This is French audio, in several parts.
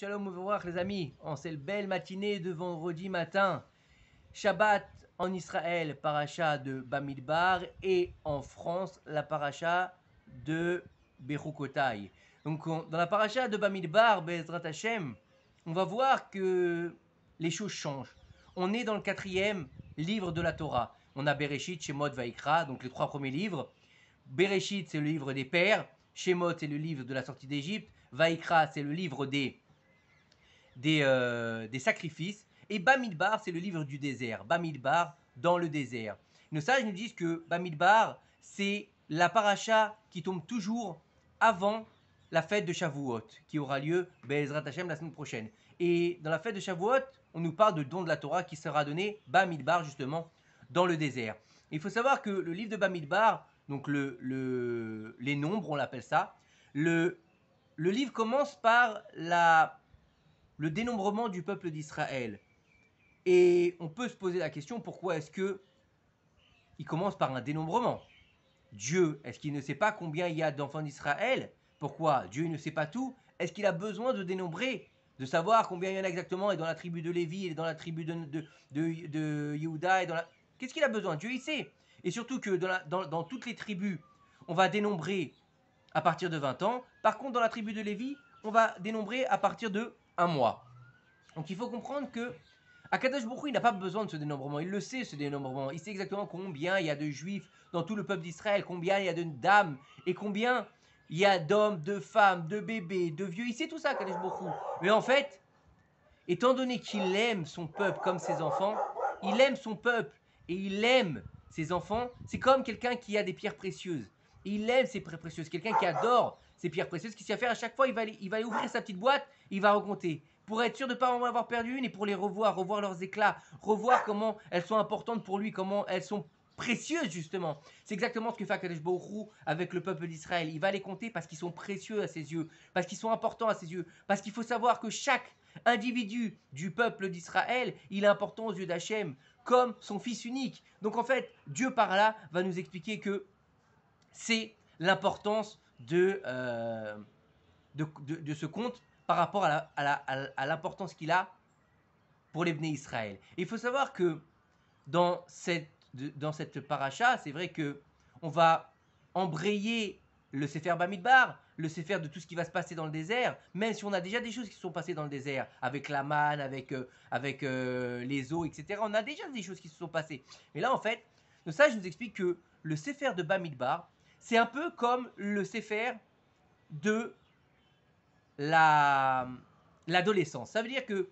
Shalom Uvarach les amis, en cette belle matinée de vendredi matin, Shabbat en Israël, paracha de Bamidbar, et en France, la paracha de Bechukotai. Donc dans la paracha de Bamidbar, Be'ezrat Hashem, on va voir que les choses changent. On est dans le 4e livre de la Torah. On a Bereshit, Shemot, Vaikra, donc les 3 premiers livres. Bereshit, c'est le livre des pères. Shemot, c'est le livre de la sortie d'Égypte. Vaikra, c'est le livre des sacrifices. Et Bamidbar, c'est le livre du désert. Bamidbar, dans le désert. Nos sages nous disent que Bamidbar, c'est la paracha qui tombe toujours avant la fête de Shavuot, qui aura lieu Be'ezrat Hashem la semaine prochaine. Et dans la fête de Shavuot, on nous parle de don de la Torah qui sera donné Bamidbar, justement, dans le désert. Et il faut savoir que le livre de Bamidbar, donc les nombres, on l'appelle ça, le livre commence par le dénombrement du peuple d'Israël. Et on peut se poser la question, pourquoi est-ce que il commence par un dénombrement? Dieu, est-ce qu'il ne sait pas combien il y a d'enfants d'Israël? Pourquoi Dieu ne sait pas tout? Est-ce qu'il a besoin de dénombrer, de savoir combien il y en a exactement, et dans la tribu de Lévi, et dans la tribu de Yehuda, et dans la... Qu'est-ce qu'il a besoin? Dieu, il sait. Et surtout que dans toutes les tribus, on va dénombrer à partir de 20 ans. Par contre, dans la tribu de Lévi, on va dénombrer à partir de 1 mois. Donc il faut comprendre que Akadosh Baruch Hu, il n'a pas besoin de ce dénombrement. Il le sait, ce dénombrement. Il sait exactement combien il y a de juifs dans tout le peuple d'Israël, combien il y a de dames, et combien il y a d'hommes, de femmes, de bébés, de vieux. Il sait tout ça, Akadosh Baruch Hu. Mais en fait, étant donné qu'il aime son peuple comme ses enfants, il aime son peuple et il aime ses enfants. C'est comme quelqu'un qui a des pierres précieuses. Il aime ses pierres précieuses. Quelqu'un qui adore ses pierres précieuses. Qu'est-ce qu'il va faire à chaque fois? Il va ouvrir sa petite boîte, il va recompter. Pour être sûr de ne pas en avoir perdu une et pour les revoir leurs éclats, revoir comment elles sont importantes pour lui, comment elles sont précieuses justement. C'est exactement ce que fait Akadosh Baruch Hu avec le peuple d'Israël. Il va les compter parce qu'ils sont précieux à ses yeux, parce qu'ils sont importants à ses yeux, parce qu'il faut savoir que chaque individu du peuple d'Israël, il est important aux yeux d'Hachem, comme son fils unique. Donc en fait, Dieu par là va nous expliquer que c'est l'importance de ce compte par rapport à l'importance qu'il a pour les Bnei Israël. Et il faut savoir que dans cette paracha, c'est vrai que on va embrayer le Sefer Bamidbar, le Sefer de tout ce qui va se passer dans le désert, même si on a déjà des choses qui se sont passées dans le désert, avec la manne, avec les eaux, etc. On a déjà des choses qui se sont passées. Mais là, en fait, nos sages nous expliquent que le Sefer de Bamidbar, c'est un peu comme le Sefer de l'adolescence. Ça veut dire que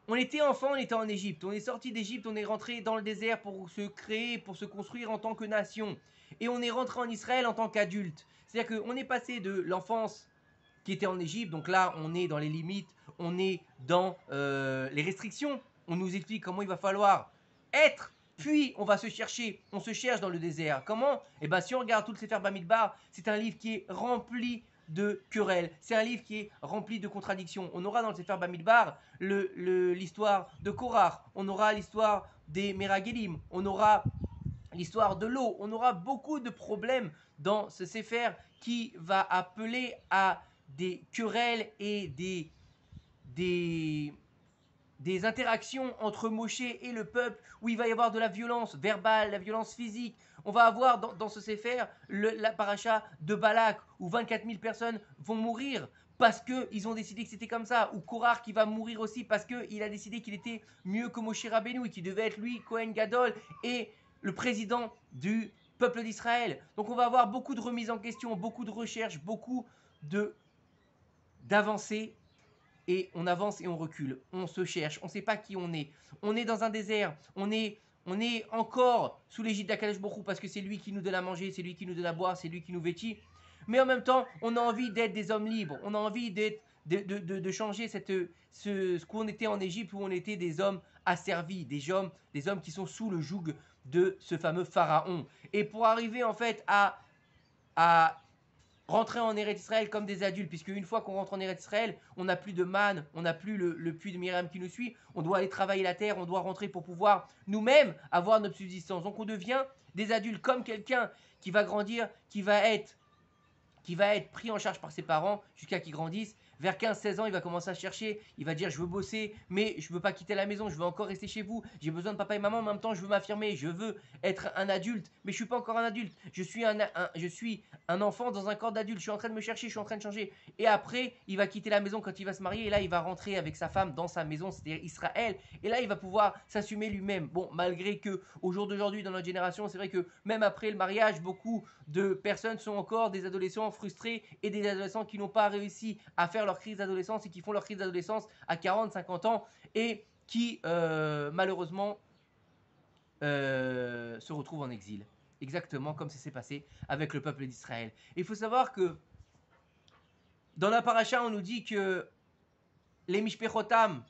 on était enfant, on était en Égypte. On est sorti d'Égypte, on est rentré dans le désert pour se créer, pour se construire en tant que nation. Et on est rentré en Israël en tant qu'adulte. C'est-à-dire qu'on est passé de l'enfance qui était en Égypte, donc là on est dans les limites, on est dans les restrictions. On nous explique comment il va falloir être, puis on va se chercher, on se cherche dans le désert. Comment? Eh bien si on regarde tout le Sefer Bamidbar, c'est un livre qui est rempli de querelles. C'est un livre qui est rempli de contradictions. On aura dans le Sefer Bamidbar l'histoire de Korach, on aura l'histoire des Meragelim, on aura l'histoire de l'eau, on aura beaucoup de problèmes dans ce Sefer qui va appeler à des querelles et des interactions entre Moshe et le peuple, où il va y avoir de la violence verbale, la violence physique. On va avoir dans ce Sefer la paracha de Balak, où 24 000 personnes vont mourir parce qu'ils ont décidé que c'était comme ça, ou Korach qui va mourir aussi parce qu'il a décidé qu'il était mieux que Moshe Rabbeinu et qu'il devait être lui, Kohen Gadol, et le président du peuple d'Israël. Donc on va avoir beaucoup de remises en question, beaucoup de recherches, beaucoup d'avancées. Et on avance et on recule, on se cherche, on ne sait pas qui on est dans un désert, on est encore sous l'égide d'Akadosh Baruch Hu parce que c'est lui qui nous donne à manger, c'est lui qui nous donne à boire, c'est lui qui nous vêtit, mais en même temps, on a envie d'être des hommes libres, on a envie de changer ce qu'on était en Égypte où on était des hommes asservis, des hommes qui sont sous le joug de ce fameux pharaon. Et pour arriver en fait à rentrer en Eretz Israël comme des adultes, puisque une fois qu'on rentre en Eretz Israël, on n'a plus de manne, on n'a plus le puits de Myriam qui nous suit, on doit aller travailler la terre, on doit rentrer pour pouvoir nous-mêmes avoir notre subsistance. Donc on devient des adultes comme quelqu'un qui va grandir, qui va être pris en charge par ses parents jusqu'à qu'il grandisse. Vers 15-16 ans, il va commencer à chercher. Il va dire, je veux bosser, mais je veux pas quitter la maison. Je veux encore rester chez vous. J'ai besoin de papa et maman. En même temps, je veux m'affirmer. Je veux être un adulte, mais je suis pas encore un adulte. Je suis un enfant dans un corps d'adulte. Je suis en train de me chercher. Je suis en train de changer. Et après, il va quitter la maison quand il va se marier. Et là, il va rentrer avec sa femme dans sa maison, c'est-à-dire Israël. Et là, il va pouvoir s'assumer lui-même. Bon, malgré que au jour d'aujourd'hui, dans notre génération, c'est vrai que même après le mariage, beaucoup de personnes sont encore des adolescents frustrés et des adolescents qui n'ont pas réussi à faire leur crise d'adolescence et qui font leur crise d'adolescence à 40, 50 ans et qui malheureusement se retrouvent en exil. Exactement comme ça s'est passé avec le peuple d'Israël. Il faut savoir que dans la paracha, on nous dit que les mishpechotam,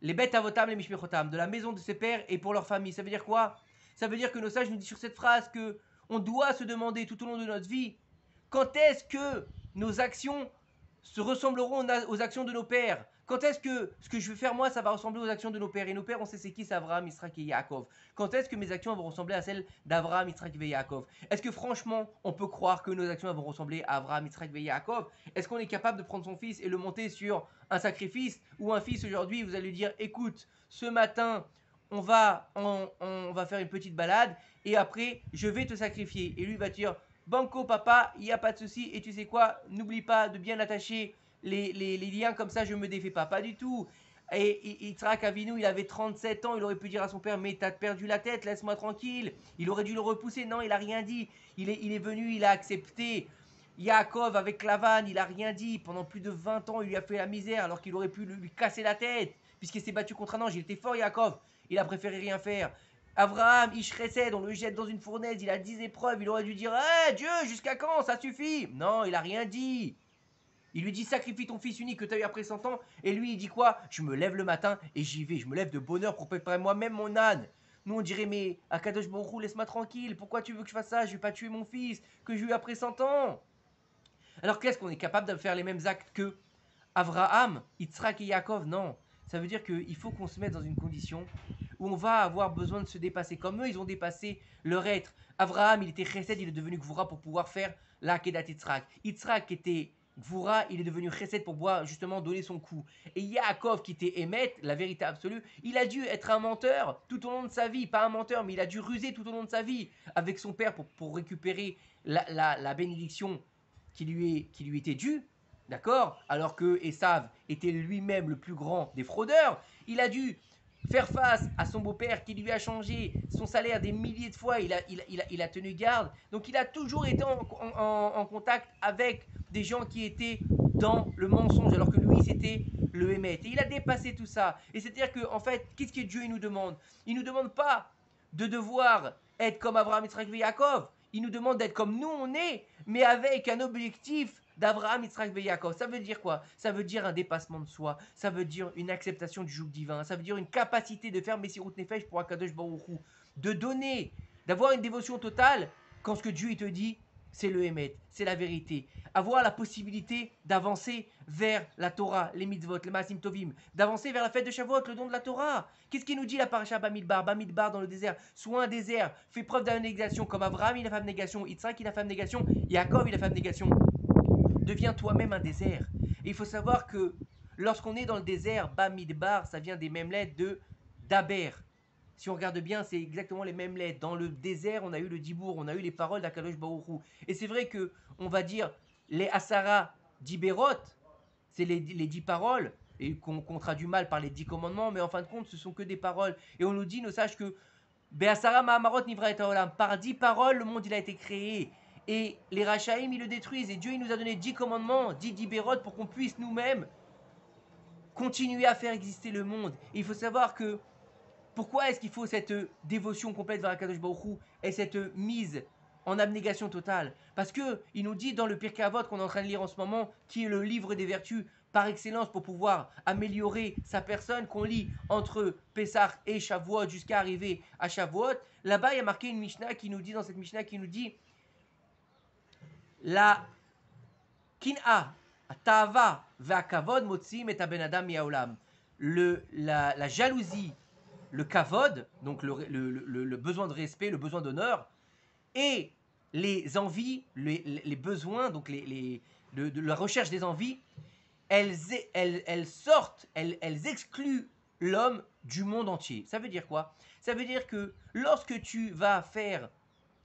les bêtes avotam, les mishpechotam, de la maison de ses pères et pour leur famille. Ça veut dire quoi? Ça veut dire que nos sages nous disent sur cette phrase que on doit se demander tout au long de notre vie quand est-ce que nos actions se ressembleront aux actions de nos pères. Quand est-ce que ce que je vais faire moi, ça va ressembler aux actions de nos pères? Et nos pères, on sait c'est qui? C'est Abraham, Isaac et Yaakov. Quand est-ce que mes actions vont ressembler à celles d'Abraham, Isaac et Yaakov? Est-ce que franchement, on peut croire que nos actions vont ressembler à Abraham, Isaac et Yaakov? Est-ce qu'on est capable de prendre son fils et le monter sur un sacrifice? Ou un fils aujourd'hui, vous allez lui dire, écoute, ce matin, on va faire une petite balade et après, je vais te sacrifier. Et lui va dire, banco papa, il n'y a pas de souci. Et tu sais quoi? N'oublie pas de bien attacher les liens, comme ça je me défais pas. Pas du tout. Et Yitzhak Avinu, il avait 37 ans, il aurait pu dire à son père, mais t'as perdu la tête, laisse-moi tranquille. Il aurait dû le repousser. Non, il a rien dit. Il est venu, il a accepté. Yaakov avec Lavan, il a rien dit. Pendant plus de 20 ans, il lui a fait la misère alors qu'il aurait pu lui casser la tête. Puisqu'il s'est battu contre un ange. Il était fort, Yaakov. Il a préféré rien faire. Abraham, Ishresed, on le jette dans une fournaise, il a 10 épreuves, il aurait dû dire hey, Dieu, jusqu'à quand? Ça suffit. Non, il a rien dit. Il lui dit sacrifie ton fils unique que tu as eu après 100 ans. Et lui, il dit quoi? Je me lève le matin et j'y vais. Je me lève de bonne heure pour préparer moi-même mon âne. Nous, on dirait mais Akadosh Baruch Hu, laisse-moi tranquille. Pourquoi tu veux que je fasse ça? Je vais pas tuer mon fils que j'ai eu après 100 ans. Alors qu'est-ce qu'on est capable de faire les mêmes actes que Abraham, Yitzhak et Yaakov? Non. Ça veut dire qu'il faut qu'on se mette dans une condition où on va avoir besoin de se dépasser. Comme eux, ils ont dépassé leur être. Abraham, il était chesed, il est devenu gvura pour pouvoir faire la Kedat Yitzhak. Yitzhak était gvura, il est devenu chesed pour pouvoir justement donner son coup. Et Yaakov, qui était émet, la vérité absolue, il a dû être un menteur tout au long de sa vie. Pas un menteur, mais il a dû ruser tout au long de sa vie avec son père pour récupérer la bénédiction qui lui était due. D'accord? Alors que Esav était lui-même le plus grand des fraudeurs, il a dû faire face à son beau-père qui lui a changé son salaire des milliers de fois, il a tenu garde. Donc il a toujours été en contact avec des gens qui étaient dans le mensonge, alors que lui c'était le Hémet. Et il a dépassé tout ça. Et c'est-à-dire qu'en fait, qu'est-ce que Dieu il nous demande? Il ne nous demande pas de devoir être comme Abraham, Yitzhak et Yaakov. Il nous demande d'être comme nous on est, mais avec un objectif d'Abraham, Yitzhak et Yaakov. Ça veut dire quoi? Ça veut dire un dépassement de soi. Ça veut dire une acceptation du joug divin. Ça veut dire une capacité de faire Messirut Nefesh pour Akadosh Baruch Hu. De donner, d'avoir une dévotion totale quand ce que Dieu il te dit, c'est le Hémet, c'est la vérité. Avoir la possibilité d'avancer vers la Torah, les mitzvot, les Maasim Tovim, d'avancer vers la fête de Shavuot, le don de la Torah. Qu'est-ce qu'il nous dit la paracha Bamidbar? Bamidbar dans le désert, soit un désert, fait preuve d'abnégation comme Abraham il a fait abnégation, Yitzhak il a fait abnégation, Yaakov il a fait abnégation. Deviens toi-même un désert. Et il faut savoir que lorsqu'on est dans le désert, Bamidbar, ça vient des mêmes lettres de Daber. Si on regarde bien, c'est exactement les mêmes lettres. Dans le désert, on a eu le Dibour, on a eu les paroles d'Akadosh Baruch Hu. Et c'est vrai que on va dire les Asara Diberot, c'est les 10 paroles, et qu'on traduit mal par les 10 commandements, mais en fin de compte, ce sont que des paroles. Et on nous dit, nos sages, que Be'asara Mahamarot Nivra et Haolam, par 10 paroles, le monde il a été créé. Et les Rachaïm, ils le détruisent. Et Dieu, il nous a donné 10 commandements, 10 Diberot, pour qu'on puisse nous-mêmes continuer à faire exister le monde. Et il faut savoir que pourquoi est-ce qu'il faut cette dévotion complète vers Akadosh Baruch Hu et cette mise en abnégation totale? Parce que il nous dit dans le Pirkei Avot qu'on est en train de lire en ce moment, qui est le livre des vertus par excellence pour pouvoir améliorer sa personne, qu'on lit entre Pessah et Shavuot jusqu'à arriver à Shavuot. Là-bas, il y a marqué une Mishnah qui nous dit, dans cette Mishnah qui nous dit la kin'a, ta'ava ve'akavod motzim et ben adam mi'aolam. La jalousie, le kavod, donc le besoin de respect, le besoin d'honneur, et les envies, les besoins, donc de la recherche des envies, elles sortent, elles excluent l'homme du monde entier. Ça veut dire quoi? Ça veut dire que lorsque tu vas faire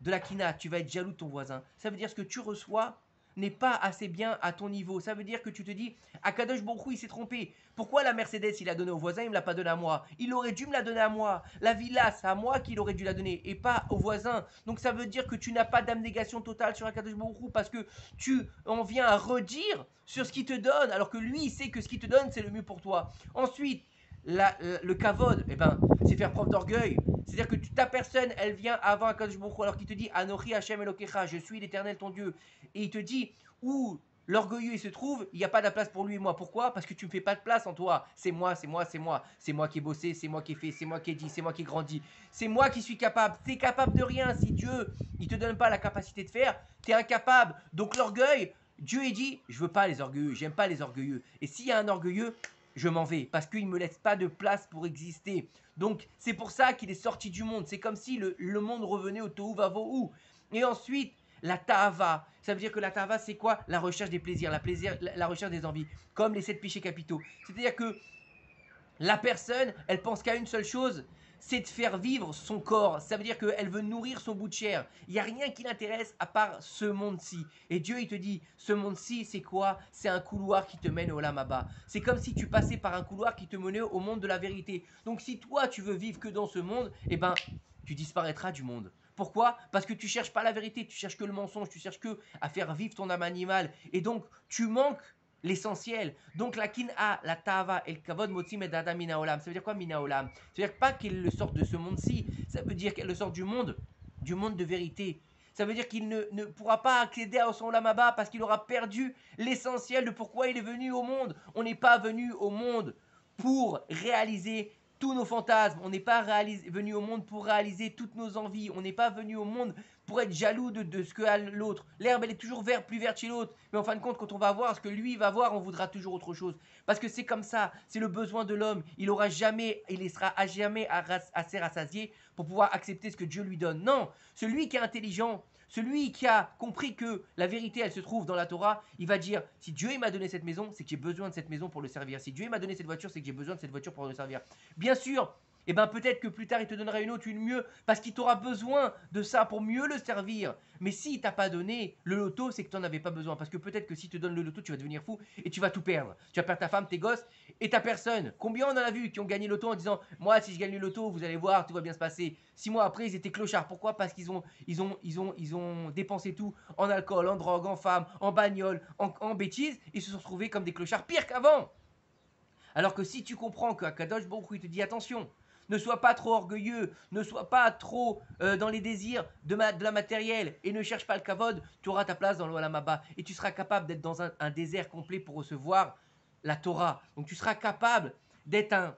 de la quina, tu vas être jaloux de ton voisin. Ça veut dire que ce que tu reçois n'est pas assez bien à ton niveau. Ça veut dire que tu te dis, Akadosh Baruch Hu, il s'est trompé. Pourquoi la Mercedes, il l'a donnée au voisin, il ne me l'a pas donnée à moi? Il aurait dû me la donner à moi. La villa, c'est à moi qu'il aurait dû la donner et pas au voisin. Donc ça veut dire que tu n'as pas d'abnégation totale sur Akadosh Baruch Hu parce que tu en viens à redire sur ce qu'il te donne alors que lui, il sait que ce qu'il te donne, c'est le mieux pour toi. Ensuite, le kavod, eh ben, c'est faire preuve d'orgueil. C'est-à-dire que ta personne, elle vient avant Akadosh Baruch Hu, alors qu'il te dit Anochi Hashem Elokecha, je suis l'Éternel ton Dieu. Et il te dit où l'orgueilleux il se trouve, il n'y a pas de place pour lui et moi. Pourquoi? Parce que tu ne fais pas de place en toi. C'est moi, c'est moi, c'est moi. C'est moi qui ai bossé, c'est moi qui ai fait, c'est moi qui ai dit, c'est moi qui ai grandi. C'est moi qui suis capable. Tu es capable de rien. Si Dieu, il te donne pas la capacité de faire, tu es incapable. Donc l'orgueil, Dieu il dit, je veux pas les orgueilleux, j'aime pas les orgueilleux. Et s'il y a un orgueilleux, je m'en vais parce qu'il ne me laisse pas de place pour exister. Donc c'est pour ça qu'il est sorti du monde. C'est comme si le monde revenait au tohu vavohu. Et ensuite, la ta'ava. Ça veut dire que la ta'ava, c'est quoi? La recherche des plaisirs, la recherche des envies. Comme les 7 péchés capitaux. C'est-à-dire que la personne, elle pense qu'à une seule chose, c'est de faire vivre son corps. Ça veut dire qu'elle veut nourrir son bout de chair. Il n'y a rien qui l'intéresse à part ce monde-ci. Et Dieu, il te dit, ce monde-ci, c'est quoi? C'est un couloir qui te mène au Lamaba. C'est comme si tu passais par un couloir qui te menait au monde de la vérité. Donc si toi, tu veux vivre que dans ce monde, eh ben, tu disparaîtras du monde. Pourquoi? Parce que tu cherches pas la vérité, tu cherches que le mensonge, tu cherches que à faire vivre ton âme animale. Et donc, tu manques l'essentiel. Donc la kin'a, la tava et le kavod motzi medada minaolam. Ça veut dire quoi minaolam? Ça veut dire pas qu'elle le sorte de ce monde-ci, ça veut dire qu'elle le sort du monde de vérité. Ça veut dire qu'il ne pourra pas accéder à son lamaba parce qu'il aura perdu l'essentiel de pourquoi il est venu au monde. On n'est pas venu au monde pour réaliser tous nos fantasmes. On n'est pas venu au monde pour réaliser toutes nos envies. On n'est pas venu au monde pour être jaloux de ce que a l'autre. L'herbe, elle est toujours plus verte chez l'autre. Mais en fin de compte, quand on va voir ce que lui va voir, on voudra toujours autre chose. Parce que c'est comme ça, c'est le besoin de l'homme. Il sera à jamais assez rassasié pour pouvoir accepter ce que Dieu lui donne. Non, celui qui est intelligent, celui qui a compris que la vérité, elle se trouve dans la Torah, il va dire, si Dieu m'a donné cette maison, c'est que j'ai besoin de cette maison pour le servir. Si Dieu m'a donné cette voiture, c'est que j'ai besoin de cette voiture pour le servir. Bien sûr, et bien peut-être que plus tard il te donnera une autre, une mieux, parce qu'il t'aura besoin de ça pour mieux le servir. Mais s'il t'a pas donné le loto, c'est que tu n'en avais pas besoin. Parce que peut-être que si te donne le loto, tu vas devenir fou et tu vas tout perdre. Tu vas perdre ta femme, tes gosses et ta personne. Combien on en a vu qui ont gagné le loto en disant, moi si je gagne le loto, vous allez voir, tout va bien se passer. 6 mois après, ils étaient clochards. Pourquoi? Parce qu'ils ont dépensé tout en alcool, en drogue, en femmes, en bagnole, en bêtises. Ils se sont retrouvés comme des clochards pire qu'avant. Alors que si tu comprends qu'à Kadosh Baruch Hu, il te dit attention, ne sois pas trop orgueilleux, ne sois pas trop dans les désirs de la matérielle et ne cherche pas le kavod, tu auras ta place dans l'Olam Haba et tu seras capable d'être dans un désert complet pour recevoir la Torah. Donc tu seras capable d'être un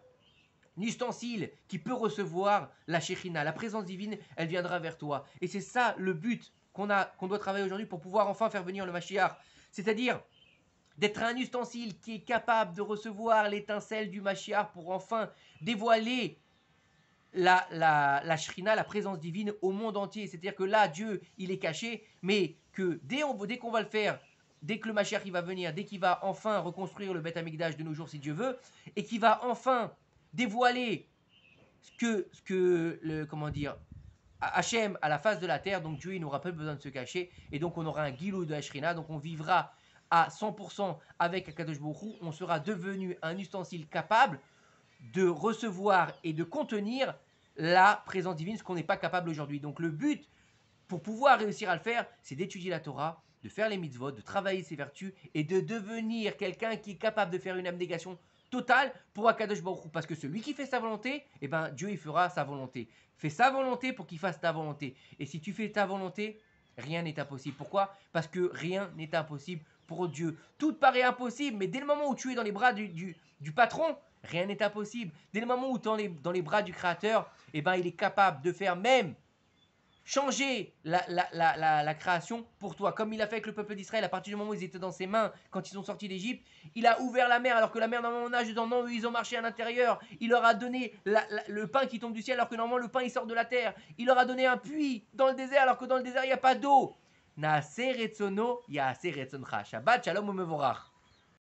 ustensile qui peut recevoir la Shekhinah. La présence divine, elle viendra vers toi. Et c'est ça le but qu'on doit travailler aujourd'hui pour pouvoir enfin faire venir le Mashiach. C'est-à-dire d'être un ustensile qui est capable de recevoir l'étincelle du Mashiach pour enfin dévoiler la Shrina, la présence divine au monde entier. C'est-à-dire que là, Dieu, il est caché, mais que dès qu'on va le faire, dès que le Mashiach il va venir, dès qu'il va enfin reconstruire le Beth Amikdash de nos jours, si Dieu veut, et qu'il va enfin dévoiler comment dire, Hachem à la face de la terre, donc Dieu il n'aura pas besoin de se cacher, et donc on aura un Gilou de Ashrina, donc on vivra à 100% avec Akadosh Baruch Hu, on sera devenu un ustensile capable de recevoir et de contenir la présence divine, ce qu'on n'est pas capable aujourd'hui. Donc le but, pour pouvoir réussir à le faire, c'est d'étudier la Torah, de faire les mitzvot, de travailler ses vertus et de devenir quelqu'un qui est capable de faire une abnégation totale pour Akadosh Baruch Hu. Parce que celui qui fait sa volonté, eh ben, Dieu il fera sa volonté. Fais sa volonté pour qu'il fasse ta volonté. Et si tu fais ta volonté, rien n'est impossible. Pourquoi? Parce que rien n'est impossible pour Dieu. Tout paraît impossible, mais dès le moment où tu es dans les bras du patron, rien n'est impossible. Dès le moment où tu es dans les bras du Créateur, eh ben, il est capable de faire même changer la création pour toi. Comme il a fait avec le peuple d'Israël, à partir du moment où ils étaient dans ses mains, quand ils sont sortis d'Égypte, il a ouvert la mer, alors que la mer, normalement, nage dedans. Non, ils ont marché à l'intérieur. Il leur a donné le pain qui tombe du ciel, alors que normalement, le pain, il sort de la terre. Il leur a donné un puits dans le désert, alors que dans le désert, il n'y a pas d'eau. Naaseh retzono, yaaseh retzoncha. Shabbat shalom umevorach.